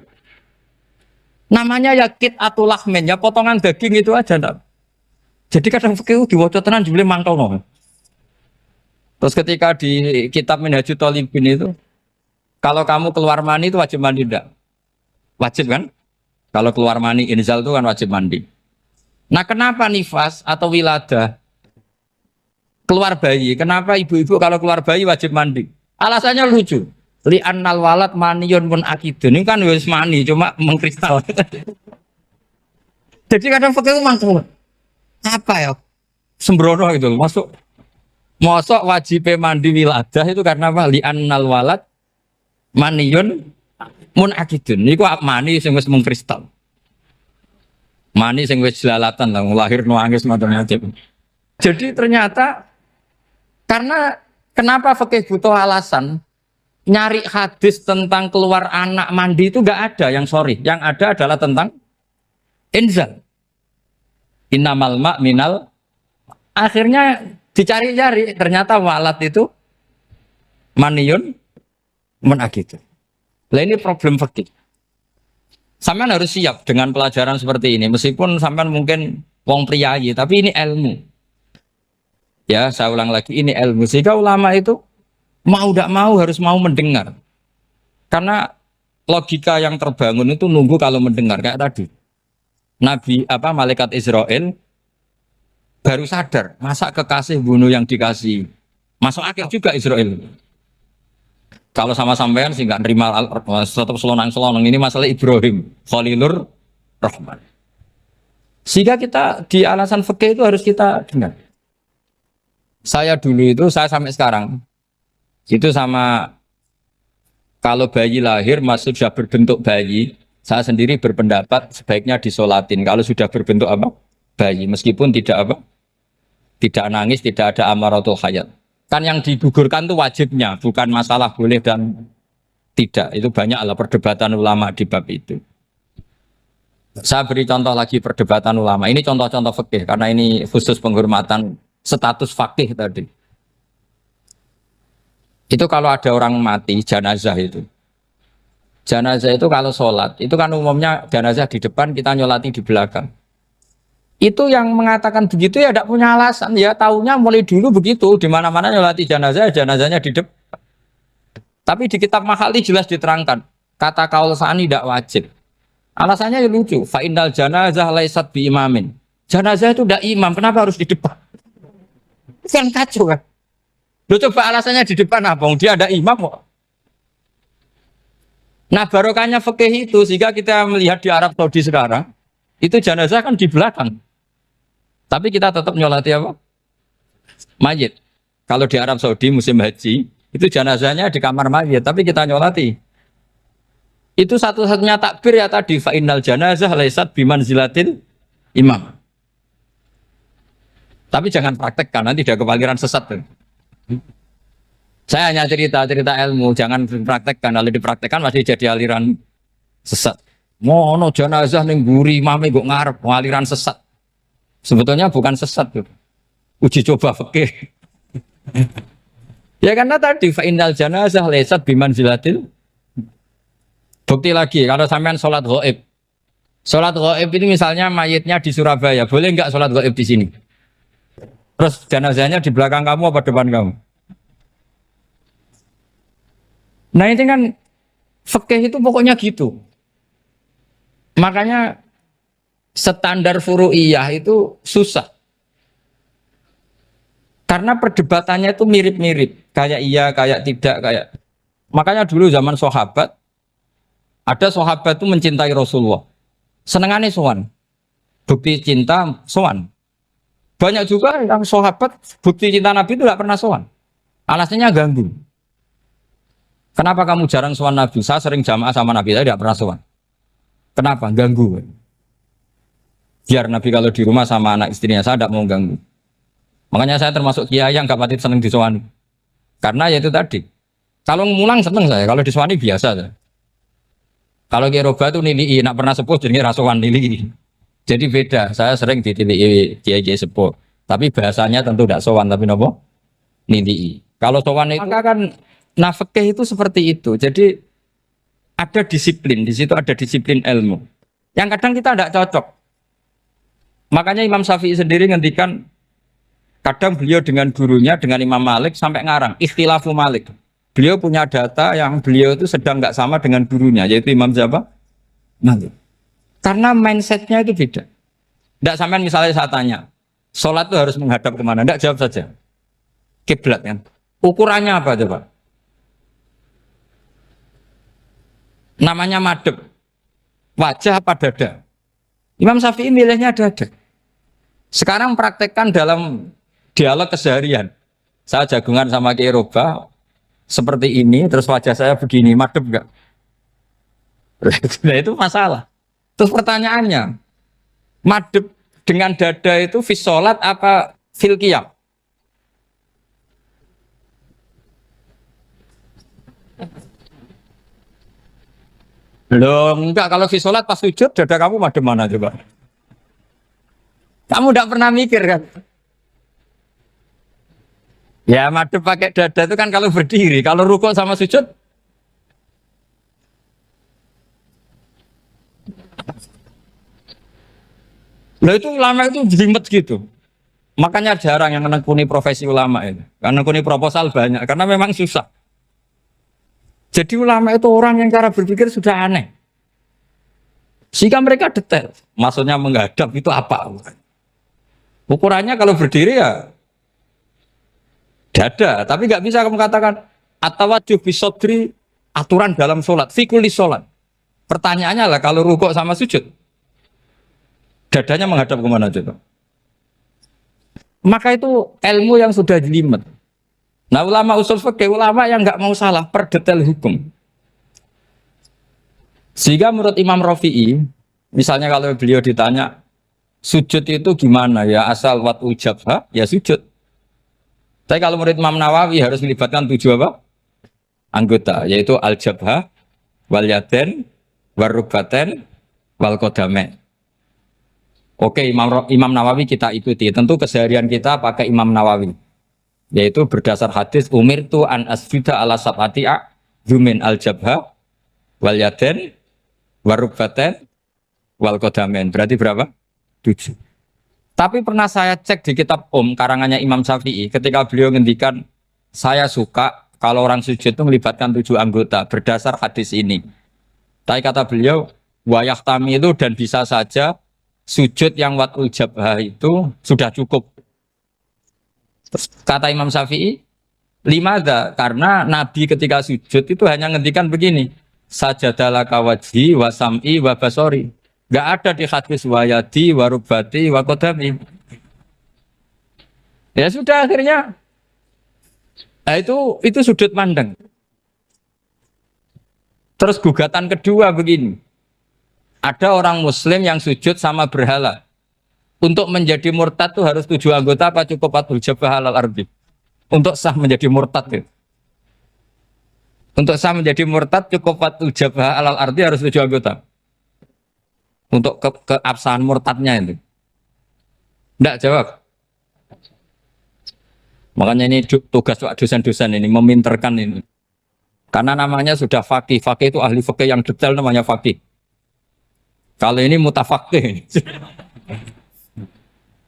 Namanya ya kit atul lahmen, ya potongan daging itu aja enggak. Jadi kadang fikih diwaca tenan jebule mangkel no. Terus ketika di kitab Minhajul Thalibin itu, kalau kamu keluar mani itu wajib mandi enggak? Wajib kan? Kalau keluar mani inzal itu kan wajib mandi. Nah kenapa nifas atau wiladah keluar bayi? Kenapa ibu-ibu kalau keluar bayi wajib mandi? Alasannya lucu. Li annal walad maniyun pun akidun. Ini kan wis mani cuma mengkristal. Jadi kadang fikih mangkel. Apa ya? Sembrono itu masuk. Mosok wajib mandi wiladah itu karena apa? Li annal walad maniyun mun akidun. Niku mani sing wis mengkristal. Mani sing wis jelalatan lah lahir nangis macam-macam. Jadi ternyata karena kenapa fikih butuh alasan? Nyari hadis tentang keluar anak mandi itu enggak ada yang sorry. Yang ada adalah tentang inzal. Innamal ma' minal. Akhirnya dicari-cari ternyata walad itu maniyun menakit. Lah ini problem fikih. Sampean harus siap dengan pelajaran seperti ini meskipun sampean mungkin wong priayi tapi ini ilmu. Ya, saya ulang lagi ini ilmu. Sehingga ulama itu mau tidak mau harus mau mendengar. Karena logika yang terbangun itu nunggu kalau mendengar kayak tadi. Nabi malaikat Israel baru sadar, masa kekasih bunuh yang dikasih. Masuk akal juga Israel. Kalau sama sampean sih nggak nerima tetap selonang-selonang ini masalah Ibrahim, Khalilur Rahman. Sehingga kita di alasan fikih itu harus kita dengar. Saya dulu itu, saya sampai sekarang itu sama kalau bayi lahir masih sudah berbentuk bayi, saya sendiri berpendapat sebaiknya disolatin. Kalau sudah berbentuk bayi, meskipun tidak nangis, tidak ada amaratul hayat. Kan yang digugurkan itu wajibnya, bukan masalah boleh dan tidak. Itu banyaklah perdebatan ulama di bab itu. Saya beri contoh lagi perdebatan ulama. Ini contoh-contoh fikih karena ini khusus penghormatan status fakih tadi. Itu kalau ada orang mati jenazah itu. Jenazah itu kalau sholat, itu kan umumnya jenazah di depan, kita nyolati di belakang. Itu yang mengatakan begitu ya tidak punya alasan, ya taunya mulai dulu begitu, di mana-mana nyolati jenazah, jenazahnya di depan. Tapi di kitab Mahali jelas diterangkan, kata kaul sa'ani tidak wajib. Alasannya lucu, fa innal janazah laisat bi imamin. Jenazah itu tidak imam, kenapa harus di depan? Kan kacau kan? Lu coba alasannya di depan apa? Dia ada imam kok. Nah barokahnya fikih itu, sehingga kita melihat di Arab Saudi sekarang, itu jenazah kan di belakang. Tapi kita tetap nyolati apa? Mayit. Kalau di Arab Saudi musim haji, itu jenazahnya di kamar mayit, tapi kita nyolati. Itu satu-satunya takbir ya tadi, fa innal janazah laisat bimanzilatil imam. Tapi jangan praktekkan, nanti dia kepaliran sesat. Saya hanya cerita ilmu, jangan dipraktekkan. Kalau dipraktekkan masih jadi aliran sesat. Mono jenazah ning mburi imame kok ngarep aliran sesat. Sebetulnya bukan sesat tuh. Uji coba fikih. Ya karena tadi fa innal janazah laisat bimanzilatil. Bukti lagi kalau sampean sholat ghaib. Sholat ghaib itu misalnya mayitnya di Surabaya, boleh enggak sholat ghaib di sini? Terus jenazahnya di belakang kamu apa depan kamu? Nah ini kan fikih itu pokoknya gitu. Makanya standar furu'iyah itu susah. Karena perdebatannya itu mirip-mirip. Kayak iya, kayak tidak, kayak. Makanya dulu zaman sahabat, ada sahabat itu mencintai Rasulullah. Senengannya sowan. Bukti cinta sowan. Banyak juga yang sahabat bukti cinta Nabi itu tidak pernah sowan. Alasannya ganggu. Kenapa kamu jarang sowan Nabi? Saya sering jamaah sama Nabi, saya tidak pernah sowan. Kenapa? Ganggu. Biar Nabi kalau di rumah sama anak istrinya, saya tidak mau ganggu. Makanya saya termasuk kiai yang gak pati seneng disowani. Karena ya itu tadi. Kalau ngulang seneng saya, kalau disowani biasa saya. Kalau Kiai Roba itu nilai, nak pernah sepuh jadi rasawan nilai. Jadi beda. Saya sering ditilii Kiai sepuh. Tapi bahasanya tentu tidak sowan, tapi nopo nilai. Kalau sowan itu maka kan nafkah itu seperti itu. Jadi ada disiplin di situ, ada disiplin ilmu. Yang kadang kita tidak cocok. Makanya Imam Syafi'i sendiri ngendikan, kadang beliau dengan gurunya, dengan Imam Malik sampai ngarang ikhtilafu Malik. Beliau punya data yang beliau itu sedang nggak sama dengan gurunya, yaitu Imam siapa? Malik. Karena mindsetnya itu beda. Tidak sampai misalnya saya tanya, sholat itu harus menghadap kemana? Tidak, jawab saja. Kiblat kan. Ukurannya apa coba? Namanya madhep. Wajah apa dada? Imam Syafi'i milihnya dada. Sekarang praktekkan dalam dialog keseharian. Saya jagungan sama Kiai Roba seperti ini, terus wajah saya begini, madhep enggak? Nah, itu masalah. Terus pertanyaannya, madhep dengan dada itu fis sholat apa fil qiyam? Belum, enggak, kalau fis sholat pas sujud dada kamu madhep mana coba? Kamu enggak pernah mikir kan? Ya madhep pakai dada itu kan kalau berdiri, kalau rukuk sama sujud. Nah itu ulama itu jelimet gitu. Makanya jarang yang menekuni profesi ulama ini. Karena menekuni proposal banyak, karena memang susah. Jadi ulama itu orang yang cara berpikir sudah aneh. Sehingga mereka detail. Maksudnya menghadap itu apa? Ukurannya kalau berdiri ya dada, tapi nggak bisa kamu katakan atawajjuh bisodri aturan dalam sholat, fikuli sholat. Pertanyaannya lah kalau rukuk sama sujud, dadanya menghadap kemana coba? Maka itu ilmu yang sudah jelimet. Nah ulama usul fikih, ulama yang nggak mau salah per detail hukum. Sehingga menurut Imam Rafi'i, misalnya kalau beliau ditanya sujud itu gimana ya, asal wat ujabha ya sujud. Tapi kalau menurut Imam Nawawi harus melibatkan 7 apa? Anggota, yaitu al-jabhah, wal yaden, warubaten, wal qadamain. Oke, Imam Nawawi kita ikuti. Tentu keseharian kita pakai Imam Nawawi. Yaitu berdasar hadis umirtu an asjuda ala sab'ati a'zumin al-jabhah, wal yaden, warubaten, wal qadamain. Berarti berapa? 7. Tapi pernah saya cek di kitab karangannya Imam Syafi'i, ketika beliau ngendikan, saya suka kalau orang sujud itu melibatkan 7 anggota berdasar hadis ini. Tapi kata beliau, wayah tami itu dan bisa saja sujud yang watul jabhah itu sudah cukup. Terus kata Imam Syafi'i, limada, karena Nabi ketika sujud itu hanya ngendikan begini, sajadalaka wajhi wa sam'i wa basori. Gak ada di hadis wayadi, warubati, wakodami. Ya sudah akhirnya. Nah, itu sudut pandang. Terus gugatan kedua begini. Ada orang Muslim yang sujud sama berhala. Untuk menjadi murtad itu harus 7 anggota apa cukup fatul jabah halal ardi? Untuk sah menjadi murtad itu. Untuk sah menjadi murtad cukup fatul jabah halal ardi harus 7 anggota. Untuk keabsahan murtadnya itu. Tidak jawab. Makanya ini tugas dosen-dosen ini meminterkan ini. Karena namanya sudah faqih. Faqih itu ahli faqih yang detail namanya faqih. Kalau ini mutafaqih.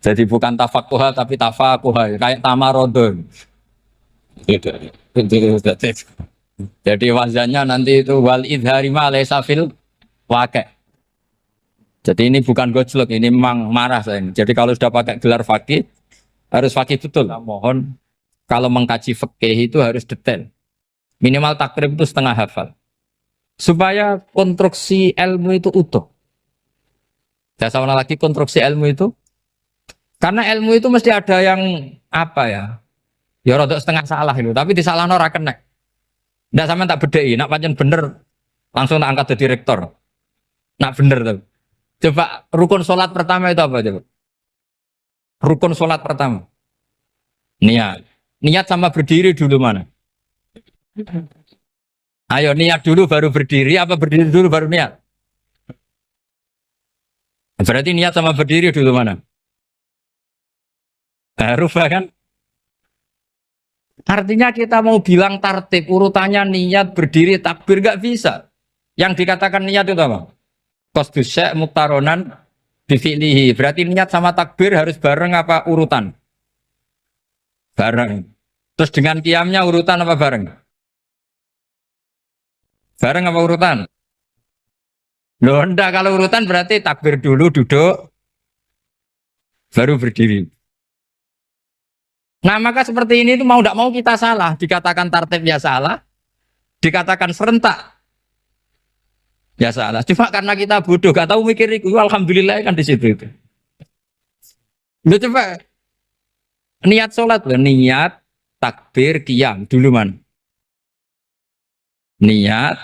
Jadi bukan tafakuha tapi tafakuha. Kayak tamarodon. Jadi wazannya nanti itu wal idhari ma laysa fil waqi'. Jadi ini bukan gojlok, ini memang marah saya ini. Jadi kalau sudah pakai gelar fakih, harus fakih betul. Nah, mohon kalau mengkaji fikih itu harus detail. Minimal takrib itu setengah hafal. Supaya konstruksi ilmu itu utuh. Saya sama lagi konstruksi ilmu itu. Karena ilmu itu mesti ada yang apa ya? Ya rodok setengah salah itu, tapi disalahno ora kena. Ndak sama tak bedai, nak pancen bener langsung tak angkat jadi rektor. Nak bener tuh. Coba rukun sholat pertama itu apa coba? Rukun sholat pertama. Niat. Niat sama berdiri dulu mana? Ayo niat dulu baru berdiri apa berdiri dulu baru niat? Berarti niat sama berdiri dulu mana? Rubah kan? Artinya kita mau bilang tartib urutannya niat berdiri takbir gak bisa. Yang dikatakan niat itu apa? Qasdus syai' muktaronan bifi'lihi. Berarti niat sama takbir harus bareng apa urutan? Bareng. Terus dengan qiyamnya urutan apa bareng? Bareng apa urutan? Loh enggak, kalau urutan berarti takbir dulu duduk baru berdiri. Nah maka seperti ini itu mau tidak mau kita salah. Dikatakan tartib ya salah. Dikatakan serentak ya salah. Cuma karena kita bodoh gak tahu mikir itu. Alhamdulillah kan di situ itu. Loh coba niat sholat loh. Niat takbir qiyam dulu man. Niat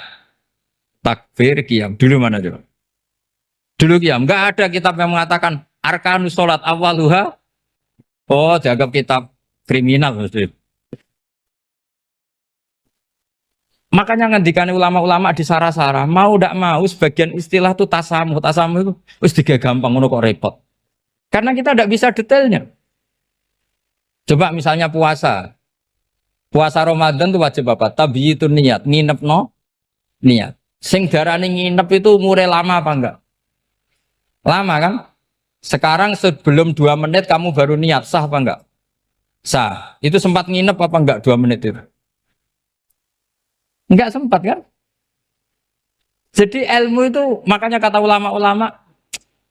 takbir qiyam dulu mana coba? Dulu qiyam. Enggak ada kitab yang mengatakan arkanus sholat awaluha. Oh dianggap kitab kriminal maksudnya. Makanya ngendikan ulama-ulama di sarah-sarah mau tidak mau sebagian istilah itu tasamuh itu wis tiga gampang ngono kok repot. Karena kita tidak bisa detailnya. Coba misalnya puasa. Puasa Ramadan itu wajib apa? Tabiyyitun niat, nginep no niat. Sing darani nginep itu umure lama apa enggak? Lama kan? Sekarang sebelum 2 menit kamu baru niat, sah apa enggak? Sah. Itu sempat nginep apa enggak 2 menit itu? Enggak sempat kan? Jadi ilmu itu makanya kata ulama-ulama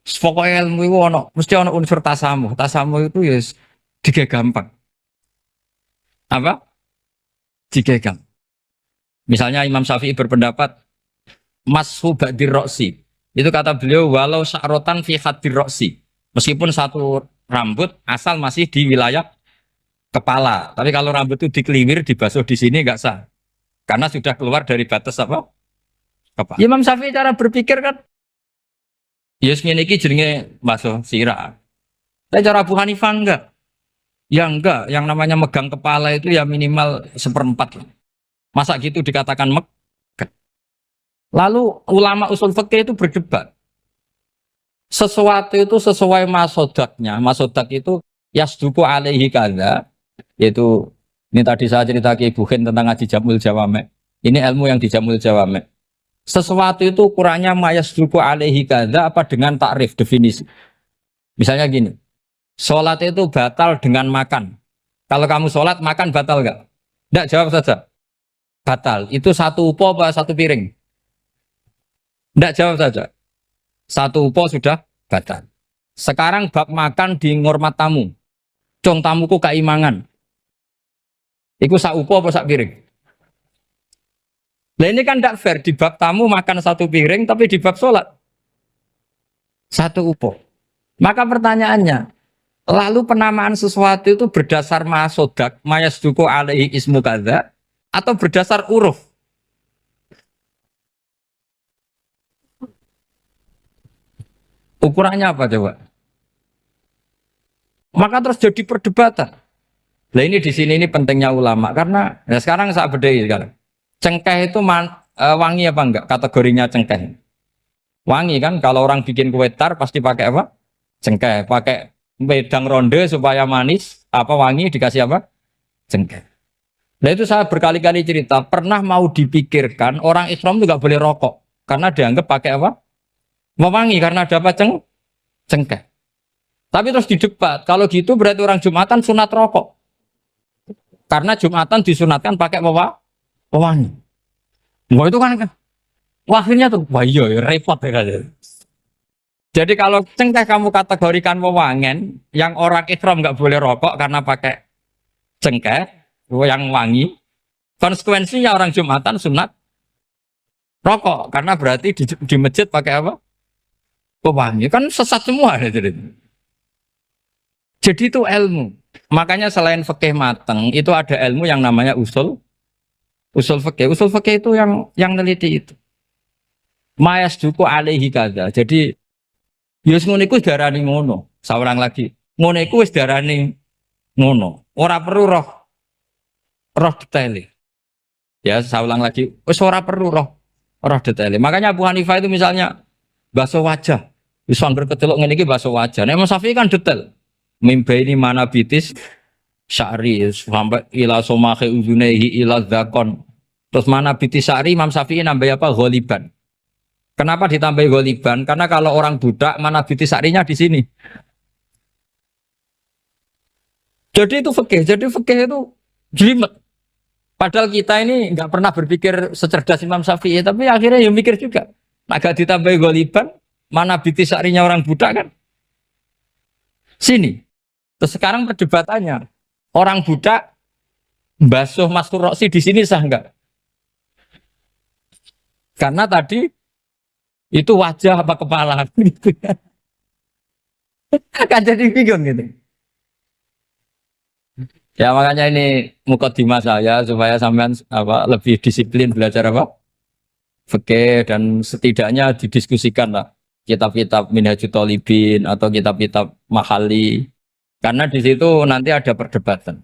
pokoknya ilmu itu mesti ono unsur tasamuh. Tasamuh itu ya tiga gampang. Apa? Tiga gampang. Misalnya Imam Syafi'i berpendapat mashu ba'dir roksi. Itu kata beliau walau sya'rotan fi hadir roksi. Meskipun satu rambut asal masih di wilayah kepala. Tapi kalau rambut itu dikeliwir, dibasuh di sini enggak sah. Karena sudah keluar dari batas apa? Kepala. Imam Syafi'i cara berpikir kan ya ngene iki jenenge basuh sirah. Tapi cara Abu Hanifah enggak. Ya enggak, yang namanya megang kepala itu ya minimal 1/4. Masa gitu dikatakan lalu ulama usul fikih itu berdebat. Sesuatu itu sesuai masodaknya. Masodak itu yasduku alaihi kadza, yaitu ini tadi saya cerita ke Ibu Khen tentang ngaji Jamul Jawame. Ini ilmu yang di Jamul Jawame. Sesuatu itu ukurannya mayasduku alaihi kadza apa dengan takrif definisi. Misalnya gini, sholat itu batal dengan makan. Kalau kamu sholat makan batal nggak? Nggak, jawab saja. Batal. Itu satu upo apa satu piring? Nggak, jawab saja. Satu upo sudah batal. Sekarang bab makan di ngormat tamu. Cong tamuku keimangan. Iku sak upo apa sak piring? Nah ini kan tidak fair. Di bab tamu makan satu piring, tapi di bab sholat satu upo. Maka pertanyaannya, lalu penamaan sesuatu itu berdasar masodak, mayasduku alaihi ismu kadza, atau berdasar uruf? Ukurannya apa coba? Maka terus jadi perdebatan. Nah ini di sini ini pentingnya ulama karena ya sekarang saya bedai sekarang. Cengkeh itu wangi apa enggak? Kategorinya cengkeh. Wangi kan? Kalau orang bikin kue tar pasti pakai apa? Cengkeh. Pakai wedang ronde supaya manis. Apa wangi dikasih apa? Cengkeh. Nah itu saya berkali-kali cerita. Pernah mau dipikirkan orang Islam itu nggak boleh rokok karena dianggap pakai apa? Mewangi karena ada apa? Cengkeh. Tapi terus didebat. Kalau gitu berarti orang Jumatan sunat rokok. Karena Jumatan disunatkan pakai pewangi. Wah itu kan akhirnya tuh, wah iya repot ya kan. Jadi kalau cengkeh kamu kategorikan wewangen, yang orang Islam nggak boleh rokok karena pakai cengkeh, yang wangi. Konsekuensinya orang Jumatan sunat rokok karena berarti di masjid pakai apa? Pewangi. Kan sesat semua ya, jadi itu ilmu. Makanya selain fikih mateng, itu ada ilmu yang namanya usul Usul fikih itu yang neliti itu. Mayas duku alaihi kada. Jadi yus ngono iku wis darani ngono. Saurang lagi. Ngono iku wis darani ngono. Ora perlu roh detail. Ya, saya ulang lagi. Wis ora perlu roh detail. Makanya Abu Hanifah itu misalnya basuh wajah. Wis angger kecelok ngene iki basuh wajah. Nek Imam Syafi'i kan detail. Mimbaini mana bitis sya'ri sampai ila somahe uzunehi ila zakon. Terus mana bitis sya'ri Imam Syafi'i nambah apa? Ghaliban. Kenapa ditambah ghaliban? Karena kalau orang budak mana bitis sya'rinya di sini. Jadi itu fikih. Jadi fikih itu jelimet. Padahal kita ini nggak pernah berpikir secerdas Imam Syafi'i, tapi akhirnya ya mikir juga. Agak ditambah ghaliban, mana bitis sya'rinya orang budak kan? Sini. Terus sekarang perdebatannya, orang budak basuh Mastur Roksi di sini sah enggak? Karena tadi itu wajah apa kepala gitu kan. Kan jadi bingung gitu. Ya makanya ini mukadimah saya supaya sampean apa lebih disiplin belajar apa? Fikih dan setidaknya didiskusikan lah kitab-kitab Minhajul Thalibin atau kitab-kitab Mahali. Karena di situ nanti ada perdebatan.